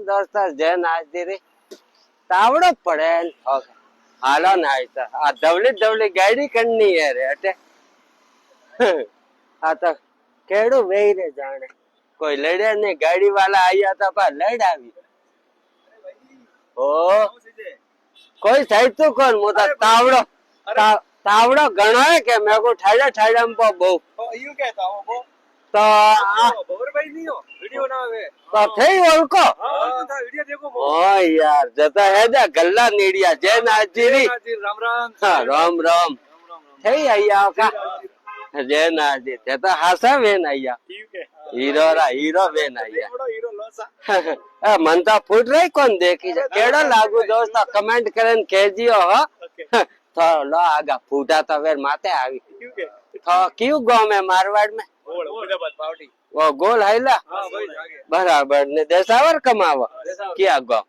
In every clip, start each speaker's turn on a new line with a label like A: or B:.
A: दोस्त जैन आज रे तावड़ो पड़े हालो ना आ दवली दवली गाड़ी करनी है रे अटे आ तो केड़ो वेई रे जाने कोई लड़े ने गाड़ी वाला आया था पर लड़ावी ओ कोई सही तो कौन मोटा तावड़ो तावड़ो घणो है के मेरे को ठाड़ा ठाड़ा में बहु
B: यूं कहता हूं वो
A: तो
B: बबर भाई नहीं हो वीडियो ना वे
A: तो थे उनको
B: हां तो वीडियो देखो वो
A: ओ यार जता है जा गल्ला नीड़िया जय नाजीरी
B: राम राम
A: हाँ राम राम थे आया का जय नाजी ते तो हासा वेन आया हीरो वेन आया
B: हीरो लोसा
A: मन तो फूट रही कौन देखी जा केड़ो लागू दोस्त कमेंट करन केजियो हो तो लो आगा फूटा तो वेर माते आवी तो क्यों गांव में मारवाड़ में वो गोल हैला बराबर ने देसावर कमावा क्या गांव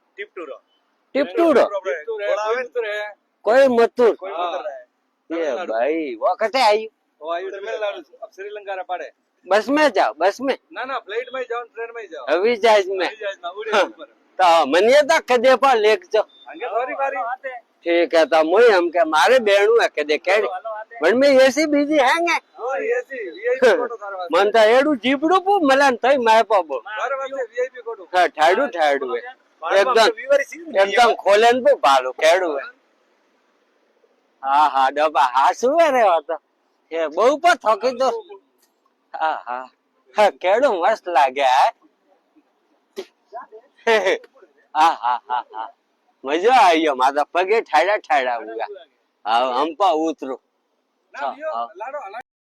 A: टिपटूरो कोई मतूर ये भाई वो कटे आई
B: वो आयु तमिलनाडु अब श्रीलंका रे पड़े
A: बस में जाओ बस में
B: ना ना फ्लाइट में जाओ ट्रेन में जाओ
A: अभी जहाज में
B: ना उड़े ऊपर
A: तो मनिए तो कदे पर लेक जो
B: अंगे सॉरी बारी
A: ठीक है तो मुई हम के मारे बेणू है कदे केड़ी मन में ऐसी बिजी हैंगे
B: हां ऐसी वीआईपी फोटो थारे वास्ते
A: मन तो एडू जीपड़ू पू मलन तई मैं पाबो
B: थारे वास्ते वीआईपी फोटो
A: हां ठाडू ठाडू है एकदम खोलेन पू बालू केड़ू है हाँ हाँ डबा हासू है रे वो तो ये बहु पर थकी तो हाँ हाँ हाँ केड़ू मस्त लागे है हाँ हाँ हाँ हाँ मजा आयो माता पगे ठाड़ा ठाड़ा हुआ हाँ हम पा उतरो
B: ना लाडो